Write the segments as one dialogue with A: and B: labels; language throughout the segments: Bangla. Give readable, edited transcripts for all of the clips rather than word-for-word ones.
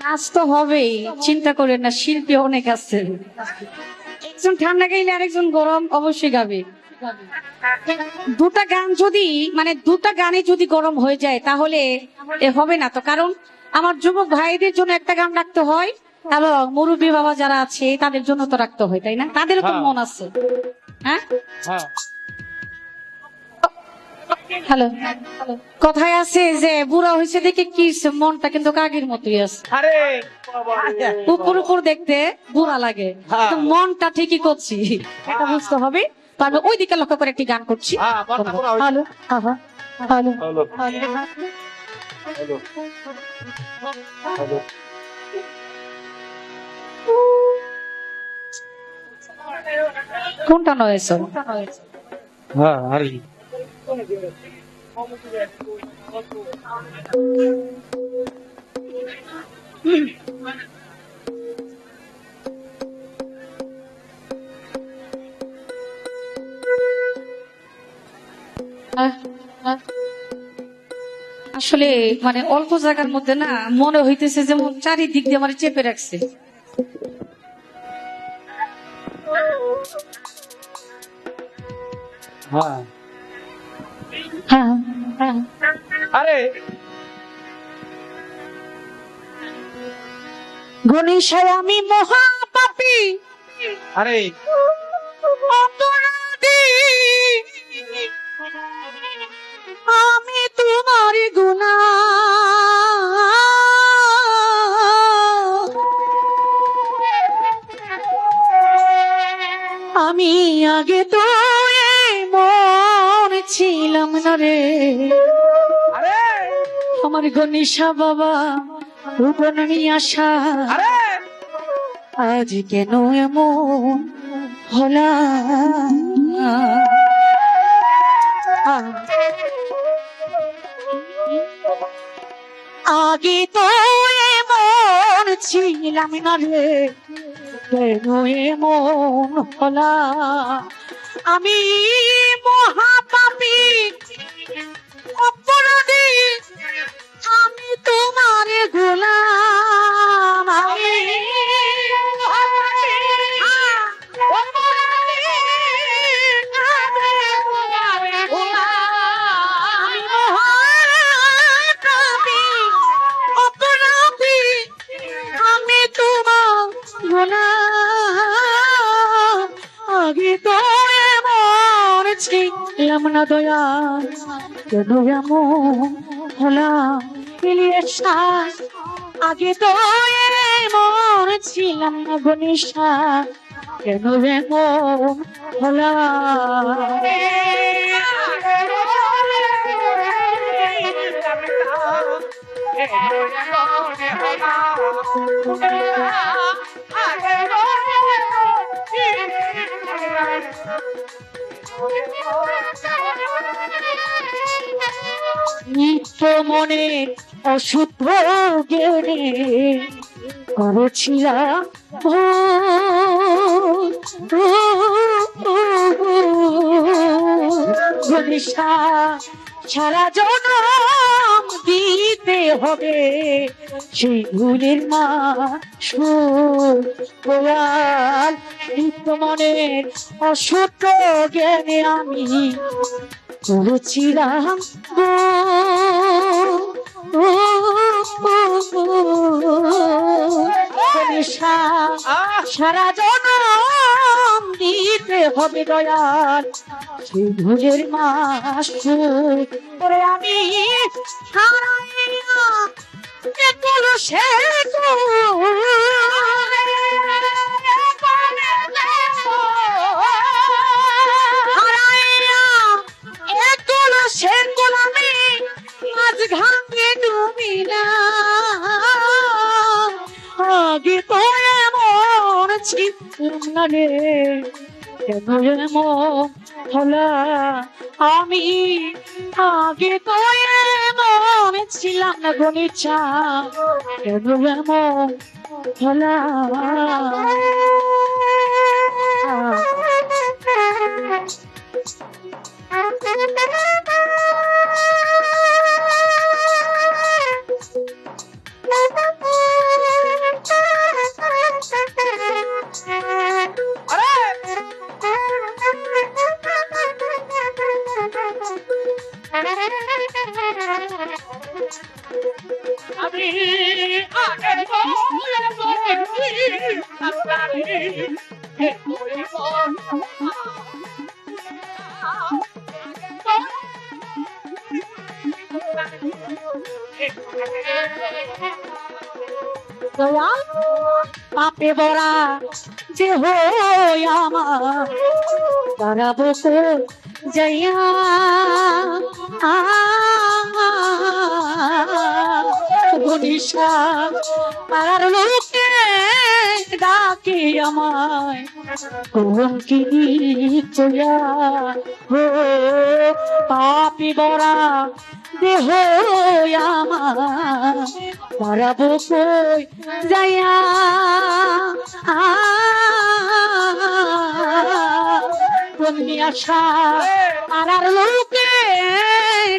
A: নাচ তো হবেই, চিন্তা করেন না, শিল্পী অনেক আছে। একজন ঠান্ডা গাইলে আরেকজন গরম অবশ্যই গাবে। দুটা গান যদি দুটা গানে যদি গরম হয়ে যায় তাহলে হবে না তো। কারণ আমার যুবক ভাইদের জন্য একটা গান রাখতে হয়, এবং মুরব্বী বাবা যারা আছে তাদের জন্য তো রাখতে হয়, তাই না? তাদেরও তো মন আছে। হ্যাঁ, হ্যালো, কথায় আছে যে বুড়া হয়েছে দেখে কি মনটা কিন্তু কাগের মতোই আছে। উপর উপর দেখতে বুড়া লাগে, মনটা ঠিকই করছি, এটা বুঝতে হবে। তো আমি ওই দিকে লক্ষ্য করে একটি গান করছি। হ্যালো, হ্যালো, কোনটা নয়? আসলে অল্প জায়গার মধ্যে না মনে হইতেছে যেমন চারিদিক দিয়ে আমার চেপে রাখছে।
B: আরে
A: গণেশায় আমি মহাপাপী,
B: আরে
A: অপরাধী, আমি তোমার গুনাহ, আমি আগে তো এমন ছিলাম না রে। আমার গণেশা বাবা রূপনী আশা, আজ কেন এমন হলাম? আগে তো এমন ছিলাম না রে, কেন এমন হলাম? আমি মহাপাপী, অপরাধী, আমি তোমার গোলাম, আমি আমি তোমার গোলাম। আগে তো এমন ছিলাম না দয়া, কেন এমন হলাম? ইলিয়াসা, আগে তো এমন ছিলাম না গণেশা, কেন এমন হলাম? নিত্য মনে অশুদ্ধ জ্ঞানে করেছিলাম গণেশা, সারা জনম দিতে হবে সেই ভুলের মা সুয়াল। নিত্য মনের অশুদ্ধ জ্ঞানে আমি করেছিলাম সারা জনম দিতে হবে দয়াল সেই ভুলের মাস করে আমি ঘামে ডুবি না। আগে তো এমন ছিলাম না রে, কেন এমন হলাম? আমি আগে তো এমন ছিলাম না গণেশা, কেন এমন হলাম? আমি আগে বলে বলি আপনারে দয়াল পাপে বরা যে হই আমার দাঁড়াবো যাইয়া ঘনিশা পাড়ার লোকে ডাকে আমায় কলঙ্কিনী চয়া হো পাপি বরা দেহ আমার দাঁড়াবো কই যাইয়া আশা পাড়ার লোকে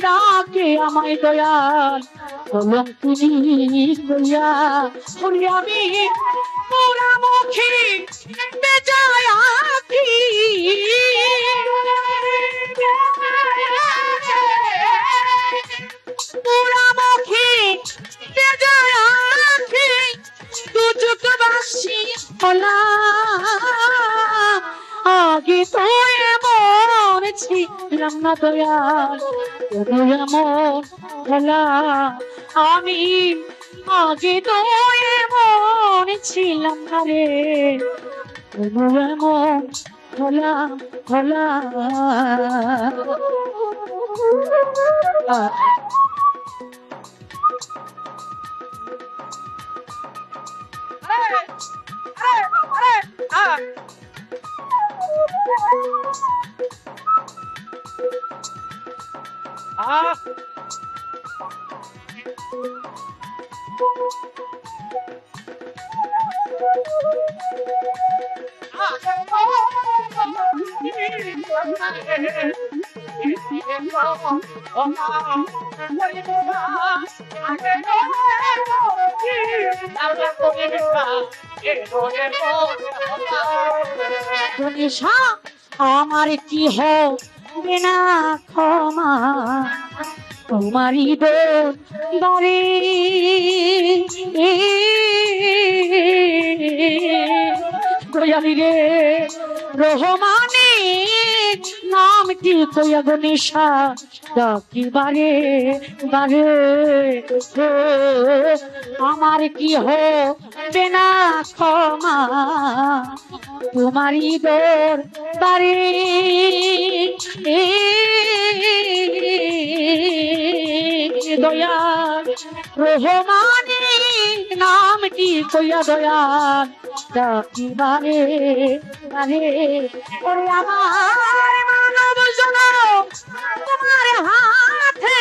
A: ডাকে আমায় দয়াল কলঙ্কিনী কইয়া করি আমি পোড়ামুখী বেজায় আখি পোড়ামুখী বেজায় আখি দুচুকবাসী হলা আগে তো এমন ছিলাম না দয়াল এমন হলা আমি আগে তো এমন ছিলাম না রে এমন হলা হলা আমার কি হবে না ক্ষমা তোমারই বাড়ি দয়ালি রে রহমানি নাম কি কইয়া গনিশা ডাকি বারে বারে আমার কি হবে না ক্ষমা তোমারই বাড়ি দয়াল রহমানি নামটি কইয়া দয়াল ডাকি বারে বারে ওরে আমার মানব জনম তোমার হাতে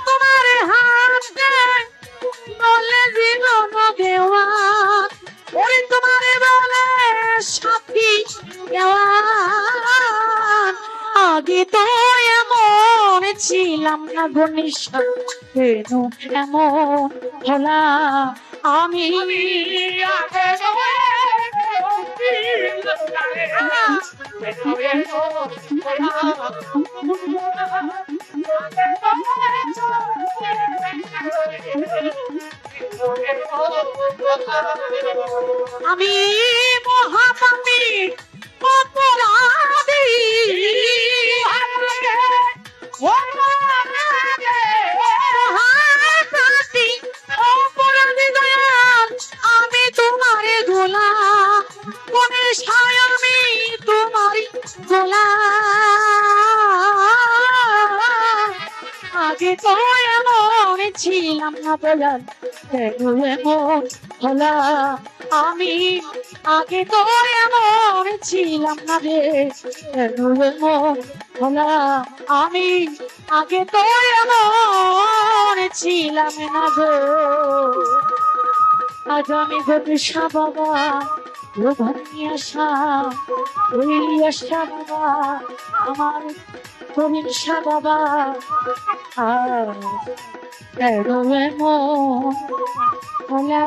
A: তোমার হাতে বলে জীবন দেওয়া ওরে তোমার বলে সাথী দেওয়া আগে তো এমন ছিলাম না ঘনিষ্ঠ কেন এমন হলাম আমি আমি মহাপাপী অপরাধী আমি তোমারে গোলা কোনে আমি তোমারি গোলা আগে তো এমন ছিলাম না দয়াল এমন হলা আমি আগে তো এমন ছিলাম না রে এমন হলা আমি আগে তো এমন ছিলাম না গো আজ আমি গোপেশা বাবা আসা বাবা আমার গোপেশা বাবা এমন হলা